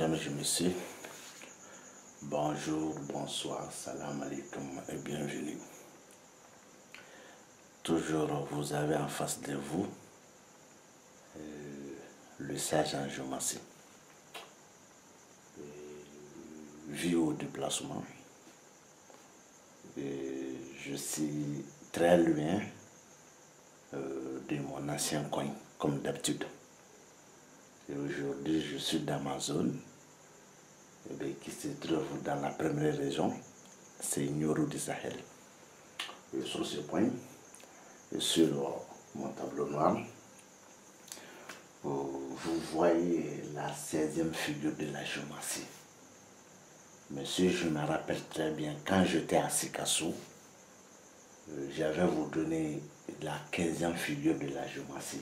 mesdames et messieurs, bonjour, bonsoir, salam alaikum et bienvenue. Toujours vous avez en face de vous le sage Ange Massé. Vu au déplacement, je suis très loin de mon ancien coin, comme d'habitude. Et aujourd'hui, je suis dans ma zone, qui se trouve dans la première région, c'est Nioro du Sahel. Et sur ce point, sur mon tableau noir, vous voyez la 16e figure de la géomancie. Monsieur, je me rappelle très bien, quand j'étais à Sikasso, j'avais vous donné la 15e figure de la géomancie.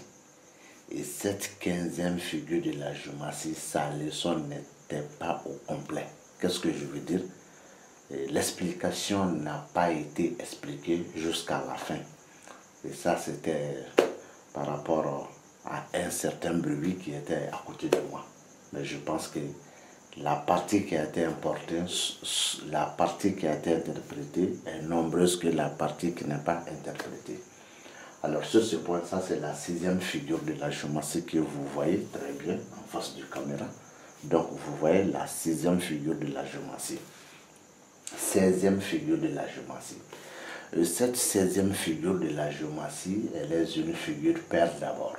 Et cette 15e figure de la géomancie, sa leçon n'était pas au complet. Qu'est-ce que je veux dire? L'explication n'a pas été expliquée jusqu'à la fin. Et ça, c'était par rapport à un certain bruit qui était à côté de moi. Mais je pense que la partie qui a été importante, la partie qui a été interprétée est nombreuse que la partie qui n'est pas interprétée. Alors sur ce point, ça c'est la 6e figure de la géomancie que vous voyez très bien en face du caméra. Donc vous voyez la 6e figure de la géomancie. 16e figure de la géomancie. Cette 16e figure de la géomancie, elle est une figure paire d'abord.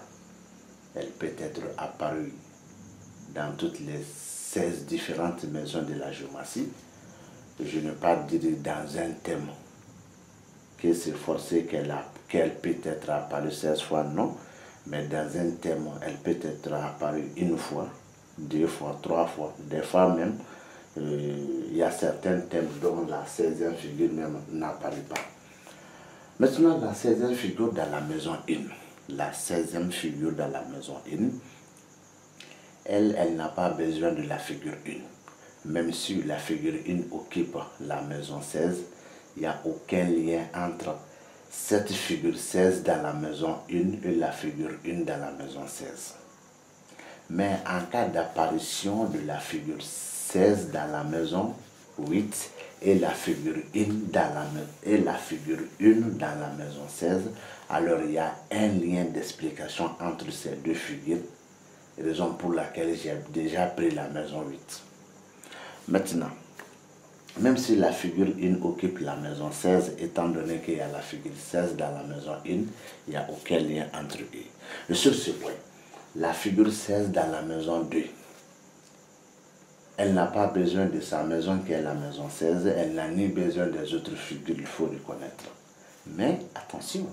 Elle peut être apparue dans toutes les 16 différentes maisons de la géomancie. Je ne vais pas dire dans un thème que c'est forcé qu'elle peut être apparue 16 fois, non. Mais dans un thème, elle peut être apparue une fois, 2 fois, 3 fois, des fois même. Il y a certains thèmes dont la 16e figure même n'apparaît pas. Maintenant, la 16e figure dans la maison 1. La 16e figure dans la maison 1, elle n'a pas besoin de la figure 1. Même si la figure 1 occupe la maison 16, il n'y a aucun lien entre cette figure 16 dans la maison 1 et la figure 1 dans la maison 16. Mais en cas d'apparition de la figure 16 dans la maison 8 et la figure 1 dans la maison 16, alors il y a un lien d'explication entre ces deux figures, raison pour laquelle j'ai déjà pris la maison 8. Maintenant, même si la figure 1 occupe la maison 16, étant donné qu'il y a la figure 16 dans la maison 1, il n'y a aucun lien entre eux. Et sur ce point, la figure 16 dans la maison 2, elle n'a pas besoin de sa maison qui est la maison 16, elle n'a ni besoin des autres figures, il faut reconnaître. Mais attention,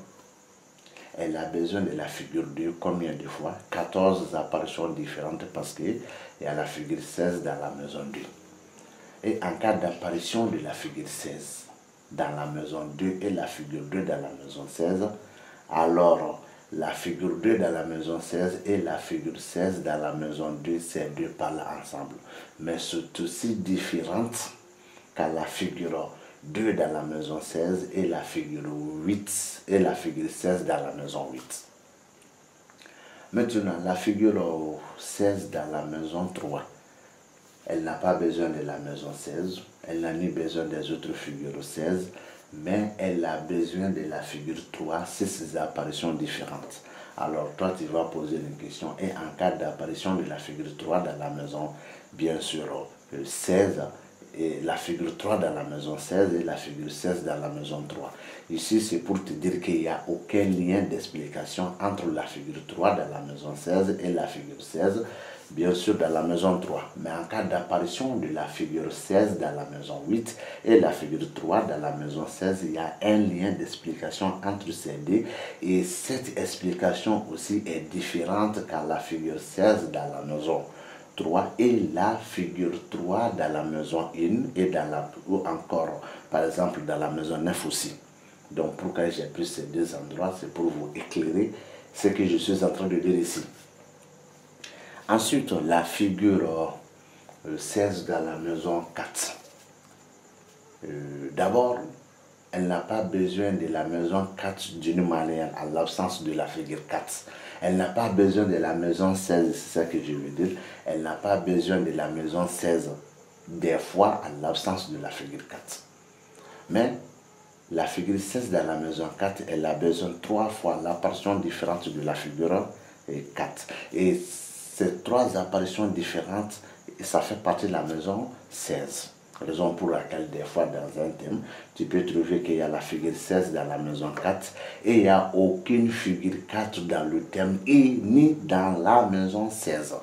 elle a besoin de la figure 2 combien de fois? 14 apparitions différentes parce qu'il y a la figure 16 dans la maison 2. Et en cas d'apparition de la figure 16 dans la maison 2 et la figure 2 dans la maison 16, alors la figure 2 dans la maison 16 et la figure 16 dans la maison 2, ces deux parlent ensemble. Mais c'est aussi différente qu'à la figure 2 dans la maison 16 et la figure 8 et la figure 16 dans la maison 8. Maintenant, la figure 16 dans la maison 3, elle n'a pas besoin de la maison 16, elle n'a ni besoin des autres figures 16, mais elle a besoin de la figure 3, c'est ses apparitions différentes. Alors toi tu vas poser une question, et en cas d'apparition de la figure 3 dans la maison, bien sûr 16, et la figure 3 dans la maison 16 et la figure 16 dans la maison 3. Ici c'est pour te dire qu'il n'y a aucun lien d'explication entre la figure 3 dans la maison 16 et la figure 16, bien sûr dans la maison 3. Mais en cas d'apparition de la figure 16 dans la maison 8 et la figure 3 dans la maison 16, il y a un lien d'explication entre ces deux. Et cette explication aussi est différente qu'à la figure 16 dans la maison 3 et la figure 3 dans la maison 1 et ou encore par exemple dans la maison 9 aussi. Donc pourquoi j'ai pris ces deux endroits, c'est pour vous éclairer ce que je suis en train de dire ici. Ensuite, la figure 16 dans la maison 4. D'abord, elle n'a pas besoin de la maison 4 d'une manière, en l'absence de la figure 4. Elle n'a pas besoin de la maison 16, c'est ça que je veux dire. Elle n'a pas besoin de la maison 16, des fois en l'absence de la figure 4. Mais la figure 16 dans la maison 4, elle a besoin 3 fois l'apparition différente de la figure 4. Et ces 3 apparitions différentes, ça fait partie de la maison 16. Raison pour laquelle des fois dans un thème, tu peux trouver qu'il y a la figure 16 dans la maison 4 et il n'y a aucune figure 4 dans le thème et ni dans la maison 16.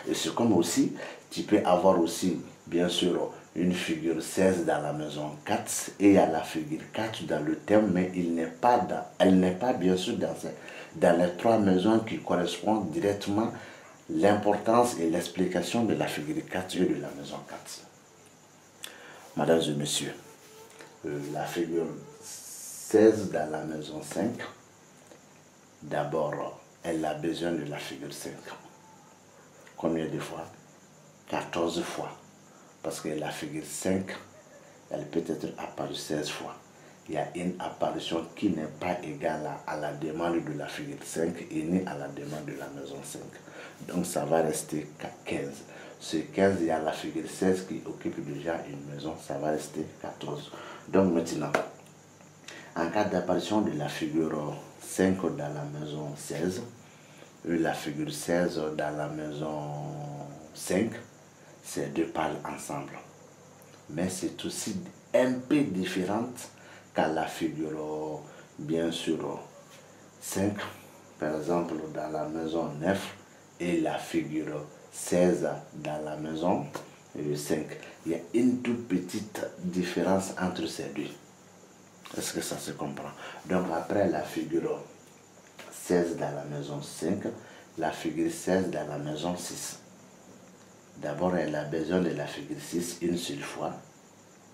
Et c'est comme aussi, tu peux avoir aussi, bien sûr, une figure 16 dans la maison 4 et il y a la figure 4 dans le thème, mais elle n'est pas bien sûr dans les 3 maisons qui correspondent directement l'importance et l'explication de la figure 4 et de la maison 4. Mesdames et messieurs, la figure 16 dans la maison 5, d'abord, elle a besoin de la figure 5. Combien de fois? 14 fois. Parce que la figure 5, elle peut être apparue 16 fois. Il y a une apparition qui n'est pas égale à la demande de la figure 5 et ni à la demande de la maison 5. Donc ça va rester 15. Sur 15, il y a la figure 16 qui occupe déjà une maison, ça va rester 14. Donc maintenant, en cas d'apparition de la figure 5 dans la maison 16, et la figure 16 dans la maison 5, ces 2 parlent ensemble. Mais c'est aussi un peu différente qu'à la figure, bien sûr, 5, par exemple dans la maison 9, et la figure 16 dans la maison 5. Il y a une toute petite différence entre ces 2. Est-ce que ça se comprend? Donc après la figure 16 dans la maison 5, la figure 16 dans la maison 6. D'abord, elle a besoin de la figure 6 une seule fois.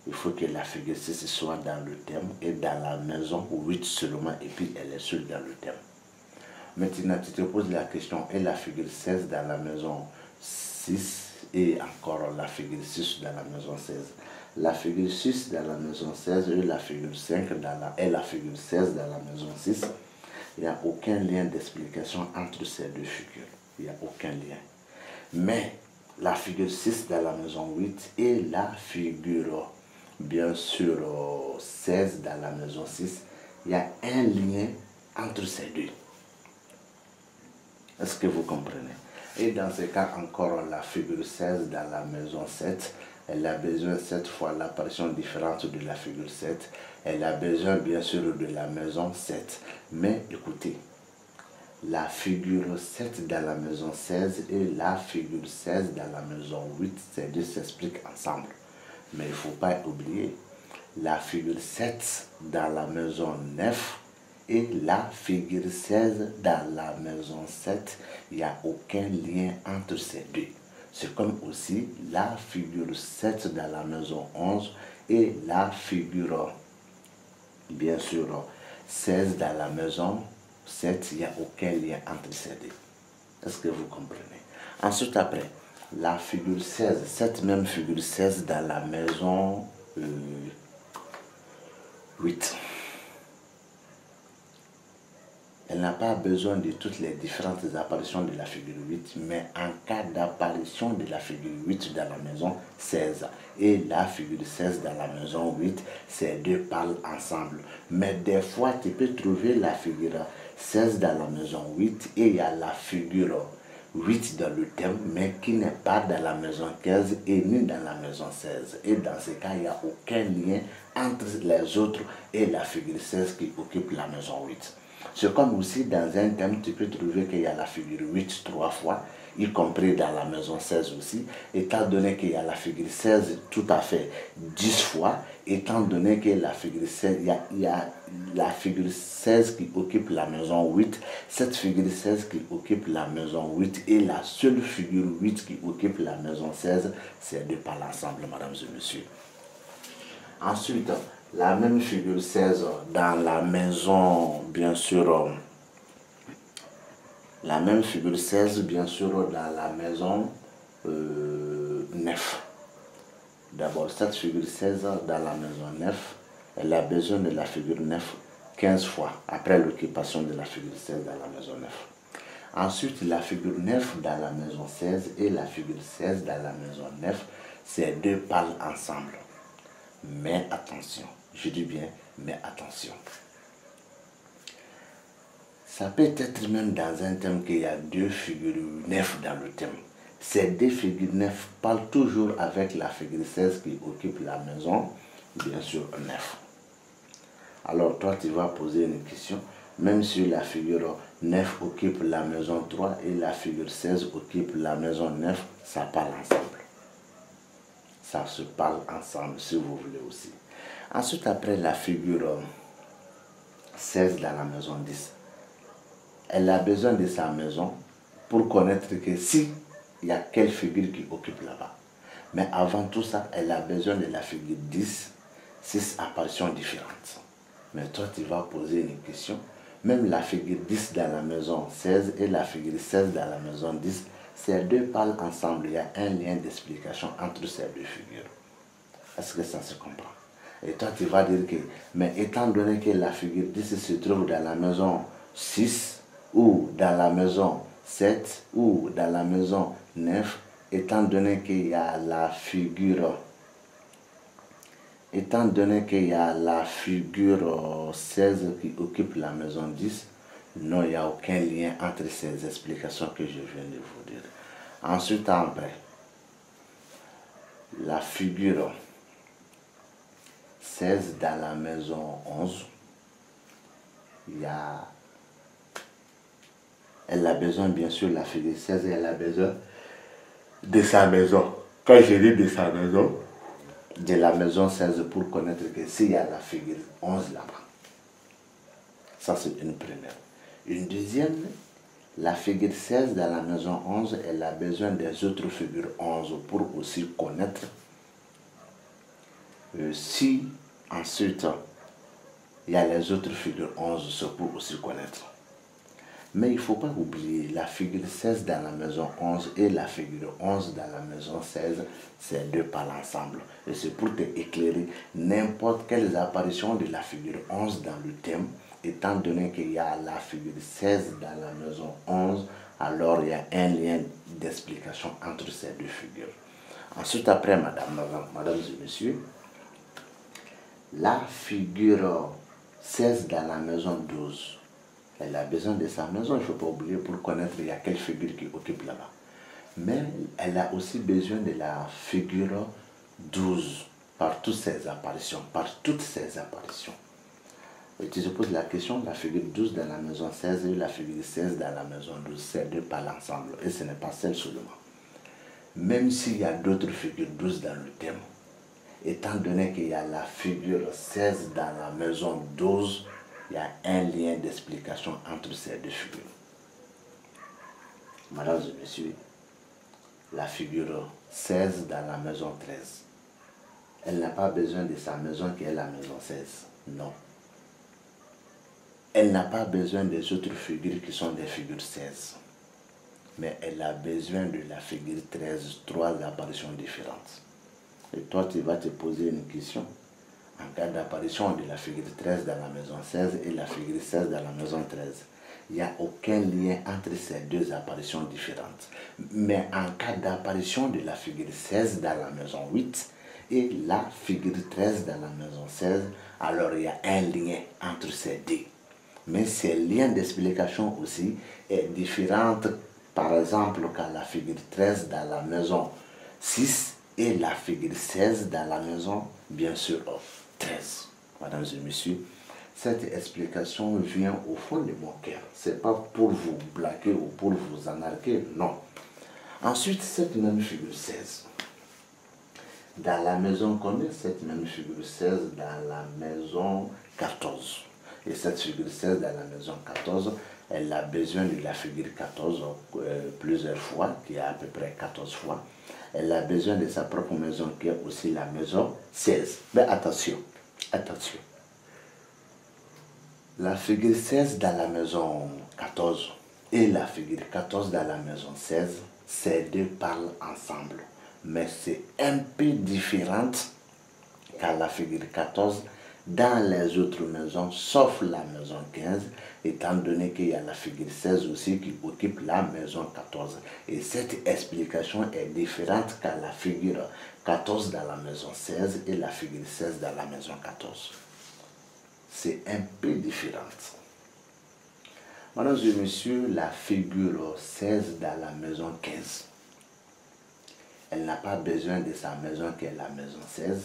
Il faut que la figure 6 soit dans le thème et dans la maison 8 seulement, et puis elle est seule dans le thème. Maintenant, tu te poses la question, et la figure 16 dans la maison 6 et encore la figure 6 dans la maison 16. La figure 6 dans la maison 16 et la figure 5 et la figure 16 dans la maison 6. Il n'y a aucun lien d'explication entre ces 2 figures. Il n'y a aucun lien. Mais la figure 6 dans la maison 8 et la figure, bien sûr, 16 dans la maison 6, il y a un lien entre ces 2. Est-ce que vous comprenez? Et dans ce cas encore, la figure 16 dans la maison 7, elle a besoin 7 fois l'apparition différente de la figure 7. Elle a besoin bien sûr de la maison 7. Mais écoutez, la figure 7 dans la maison 16 et la figure 16 dans la maison 8, ces 2 s'expliquent ensemble. Mais il ne faut pas oublier, la figure 7 dans la maison 9 et la figure 16 dans la maison 7, il n'y a aucun lien entre ces 2. C'est comme aussi la figure 7 dans la maison 11 et la figure, bien sûr, 16 dans la maison 7, il n'y a aucun lien entre ces 2. Est-ce que vous comprenez? Ensuite, après, la figure 16, cette même figure 16 dans la maison 8. Elle n'a pas besoin de toutes les différentes apparitions de la figure 8, mais en cas d'apparition de la figure 8 dans la maison 16 et la figure 16 dans la maison 8, ces 2 parlent ensemble. Mais des fois, tu peux trouver la figure 16 dans la maison 8 et il y a la figure 8 dans le thème, mais qui n'est pas dans la maison 15 et ni dans la maison 16. Et dans ce cas, il n'y a aucun lien entre les autres et la figure 16 qui occupe la maison 8. C'est comme aussi dans un thème, tu peux trouver qu'il y a la figure 8 3 fois, y compris dans la maison 16 aussi, étant donné qu'il y a la figure 16 tout à fait 10 fois, étant donné que la figure 16, il y a la figure 16 qui occupe la maison 8, cette figure 16 qui occupe la maison 8 et la seule figure 8 qui occupe la maison 16, c'est 2 par l'ensemble, mesdames et messieurs. Ensuite, la même figure 16 dans la maison, bien sûr, la même figure 16, bien sûr, dans la maison 9. D'abord, cette figure 16 dans la maison 9, elle a besoin de la figure 9 15 fois après l'occupation de la figure 16 dans la maison 9. Ensuite, la figure 9 dans la maison 16 et la figure 16 dans la maison 9, ces deux parlent ensemble. Mais attention, je dis bien, mais attention. Ça peut être même dans un thème qu'il y a deux figures 9 dans le thème. Ces deux figures 9 parlent toujours avec la figure 16 qui occupe la maison, bien sûr 9. Alors toi, tu vas poser une question. Même si la figure 9 occupe la maison 3 et la figure 16 occupe la maison 9, ça parle ensemble. Ça se parle ensemble si vous voulez aussi. Ensuite, après la figure 16 dans la maison 10, elle a besoin de sa maison pour connaître que si il y a quelle figure qui occupe là-bas. Mais avant tout ça, elle a besoin de la figure 10, 6 apparitions différentes. Mais toi, tu vas poser une question. Même la figure 10 dans la maison 16 et la figure 16 dans la maison 10, ces deux parlent ensemble. Il y a un lien d'explication entre ces deux figures. Est-ce que ça se comprend? Et toi, tu vas dire que, mais étant donné que la figure 10 se trouve dans la maison 6 ou dans la maison 7 ou dans la maison 9, étant donné qu'il y a la figure 16 qui occupe la maison 10, non, il n'y a aucun lien entre ces explications que je viens de vous dire. Ensuite, après, la figure 16 dans la maison 11, elle a besoin, bien sûr, la figure 16, elle a besoin de sa maison. Quand je dis de sa maison, de la maison 16 pour connaître que s'il y a la figure 11 là-bas. Ça, c'est une première. Une deuxième, la figure 16 dans la maison 11, elle a besoin des autres figures 11 pour aussi connaître si ensuite il y a les autres figures 11, c'est pour aussi connaître. Mais il ne faut pas oublier la figure 16 dans la maison 11 et la figure 11 dans la maison 16, ces deux parlent ensemble. Et c'est pour te éclairer n'importe quelles apparitions de la figure 11 dans le thème, étant donné qu'il y a la figure 16 dans la maison 11, alors il y a un lien d'explication entre ces deux figures. Ensuite, après, mesdames et messieurs, la figure 16 dans la maison 12, elle a besoin de sa maison, il ne faut pas oublier, pour connaître il y a quelle figure qui occupe là-bas. Mais elle a aussi besoin de la figure 12 par toutes ces apparitions, Et tu te poses la question, la figure 12 dans la maison 16 et la figure 16 dans la maison 12, ces deux parlent ensemble, et ce n'est pas celle seulement. Même s'il y a d'autres figures 12 dans le thème, étant donné qu'il y a la figure 16 dans la maison 12, il y a un lien d'explication entre ces deux figures. Mesdames et messieurs, la figure 16 dans la maison 13, elle n'a pas besoin de sa maison qui est la maison 16. Non. Elle n'a pas besoin des autres figures qui sont des figures 16. Mais elle a besoin de la figure 13, trois apparitions différentes. Et toi, tu vas te poser une question. En cas d'apparition de la figure 13 dans la maison 16 et la figure 16 dans la maison 13, il n'y a aucun lien entre ces deux apparitions différentes. Mais en cas d'apparition de la figure 16 dans la maison 8 et la figure 13 dans la maison 16, alors il y a un lien entre ces deux. Mais ces liens d'explication aussi est différent, par exemple, quand la figure 13 dans la maison 6 et la figure 16 dans la maison, bien sûr, 13. Mesdames et messieurs, cette explication vient au fond de mon cœur. Ce n'est pas pour vous blaguer ou pour vous anarquer, non. Ensuite, cette même figure 16. Dans la maison combien? Cette même figure 16 dans la maison 14. Et cette figure 16 dans la maison 14, elle a besoin de la figure 14 plusieurs fois, qui est à peu près 14 fois. Elle a besoin de sa propre maison, qui est aussi la maison 16. Mais attention, attention. La figure 16 dans la maison 14 et la figure 14 dans la maison 16, ces deux parlent ensemble. Mais c'est un peu différent car la figure 14, dans les autres maisons, sauf la maison 15, étant donné qu'il y a la figure 16 aussi qui occupe la maison 14. Et cette explication est différente qu'à la figure 14 dans la maison 16 et la figure 16 dans la maison 14. C'est un peu différent. Mesdames et messieurs, la figure 16 dans la maison 15, elle n'a pas besoin de sa maison qui est la maison 16,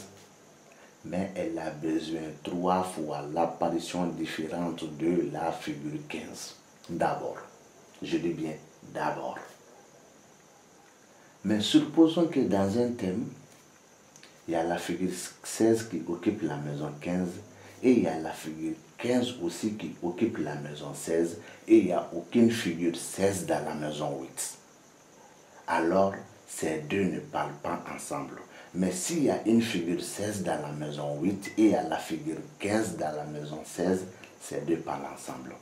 mais elle a besoin 3 fois l'apparition différente de la figure 15. D'abord, je dis bien d'abord. Mais supposons que dans un thème, il y a la figure 16 qui occupe la maison 15 et il y a la figure 15 aussi qui occupe la maison 16 et il n'y a aucune figure 16 dans la maison 8. Alors, ces deux ne parlent pas ensemble. Mais s'il y a une figure 16 dans la maison 8 et il y a la figure 15 dans la maison 16, ces deux parlent ensemble.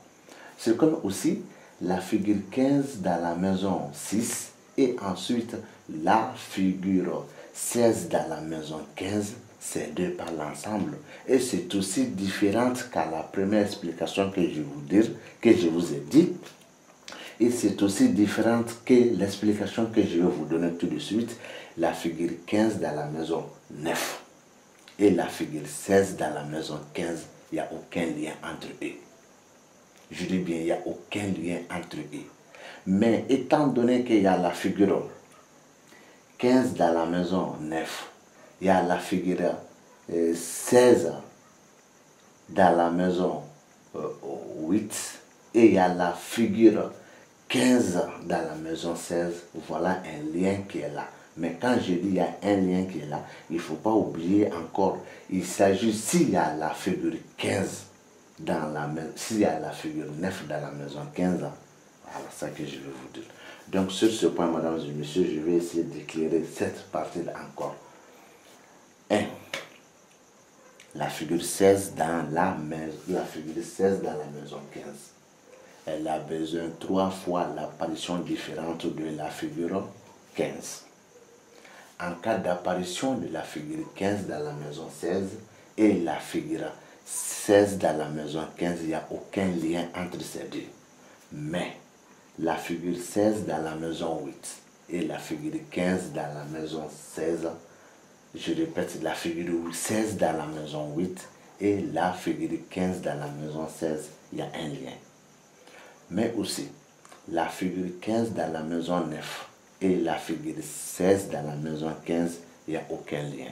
C'est comme aussi la figure 15 dans la maison 6 et ensuite la figure 16 dans la maison 15, ces deux parlent ensemble. Et c'est aussi différent qu'à la première explication que je vous ai dit. Et c'est aussi différent que l'explication que je vais vous donner tout de suite. La figure 15 dans la maison 9 et la figure 16 dans la maison 15, il n'y a aucun lien entre eux. Je dis bien, il n'y a aucun lien entre eux. Mais étant donné qu'il y a la figure 15 dans la maison 9, il y a la figure 16 dans la maison 8 et il y a la figure 15 dans la maison 16, voilà un lien qui est là. Mais quand je dis il y a un lien qui est là, il ne faut pas oublier encore, il s'agit s'il y a la figure 15 dans la maison, s'il y a la figure 9 dans la maison 15, voilà ça que je vais vous dire. Donc sur ce point, mesdames et messieurs, je vais essayer d'éclairer cette partie-là encore. 1. La figure 16 dans la maison 15. Elle a besoin 3 fois l'apparition différente de la figure 15. En cas d'apparition de la figure 15 dans la maison 16 et la figure 16 dans la maison 15, il n'y a aucun lien entre ces deux. Mais la figure 16 dans la maison 8 et la figure 15 dans la maison 16, je répète, la figure 16 dans la maison 8 et la figure 15 dans la maison 16, il y a un lien. Mais aussi, la figure 15 dans la maison 9 et la figure 16 dans la maison 15, il n'y a aucun lien.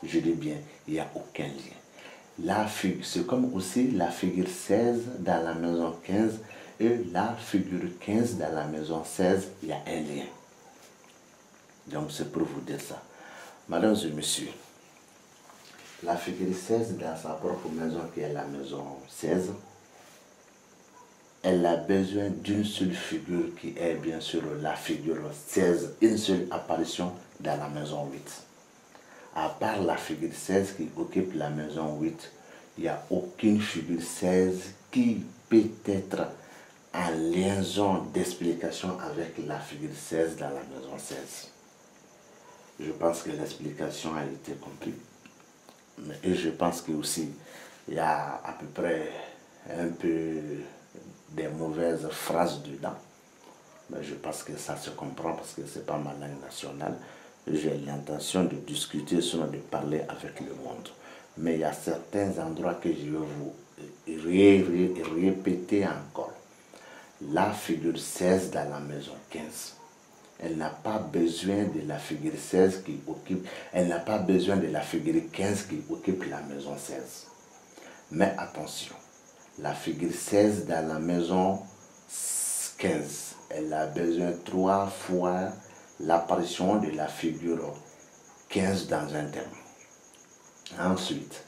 Je dis bien, il n'y a aucun lien. C'est comme aussi la figure 16 dans la maison 15 et la figure 15 dans la maison 16, il y a un lien. Donc c'est pour vous dire ça. Mesdames et messieurs, la figure 16 dans sa propre maison qui est la maison 16, elle a besoin d'une seule figure qui est bien sûr la figure 16, une seule apparition dans la maison 8. À part la figure 16 qui occupe la maison 8, il n'y a aucune figure 16 qui peut être en liaison d'explication avec la figure 16 dans la maison 16. Je pense que l'explication a été comprise. Et je pense que aussi il y a à peu près un peu des mauvaises phrases dedans. Mais je pense que ça se comprend parce que ce n'est pas ma langue nationale. J'ai l'intention de discuter, sinon de parler avec le monde. Mais il y a certains endroits que je vais vous répéter encore. La figure 16 dans la maison 15. Elle n'a pas besoin de la figure 16 qui occupe, elle n'a pas besoin de la figure 15 qui occupe la maison 16. Mais attention, la figure 16 dans la maison 15, elle a besoin 3 fois l'apparition de la figure 15 dans un thème. Ensuite,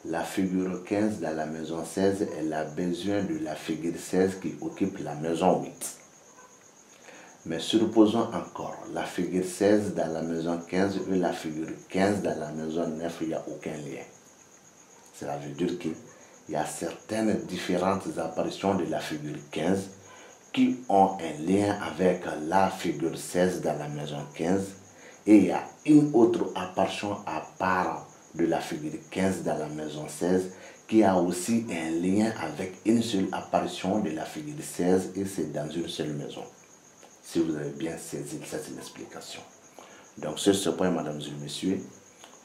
la figure 15 dans la maison 16, elle a besoin de la figure 16 qui occupe la maison 8. Mais supposons encore la figure 16 dans la maison 15 et la figure 15 dans la maison 9, il n'y a aucun lien. Cela veut dire qu'il y a certaines différentes apparitions de la figure 15 qui ont un lien avec la figure 16 dans la maison 15 et il y a une autre apparition à part de la figure 15 dans la maison 16, qui a aussi un lien avec une seule apparition de la figure 16 et c'est dans une seule maison. Si vous avez bien saisi cette explication. Donc sur ce point, mesdames et messieurs,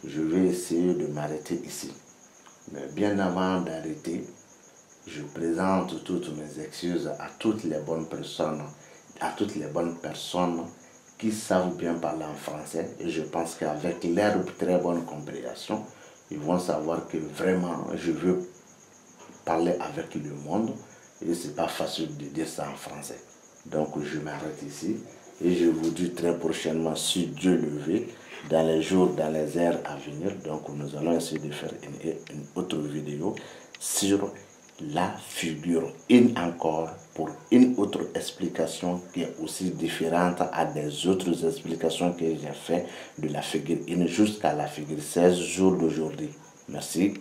je vais essayer de m'arrêter ici. Mais bien avant d'arrêter, je présente toutes mes excuses à toutes les bonnes personnes, qui savent bien parler en français. Et je pense qu'avec leur très bonne compréhension, ils vont savoir que vraiment je veux parler avec le monde et c'est pas facile de dire ça en français. Donc je m'arrête ici et je vous dis très prochainement, si Dieu le veut, dans les jours, dans les heures à venir. Donc nous allons essayer de faire une autre vidéo sur la figure 1 encore, pour une autre explication qui est aussi différente à des autres explications que j'ai fait de la figure 1 jusqu'à la figure 16 jour d'aujourd'hui. Merci.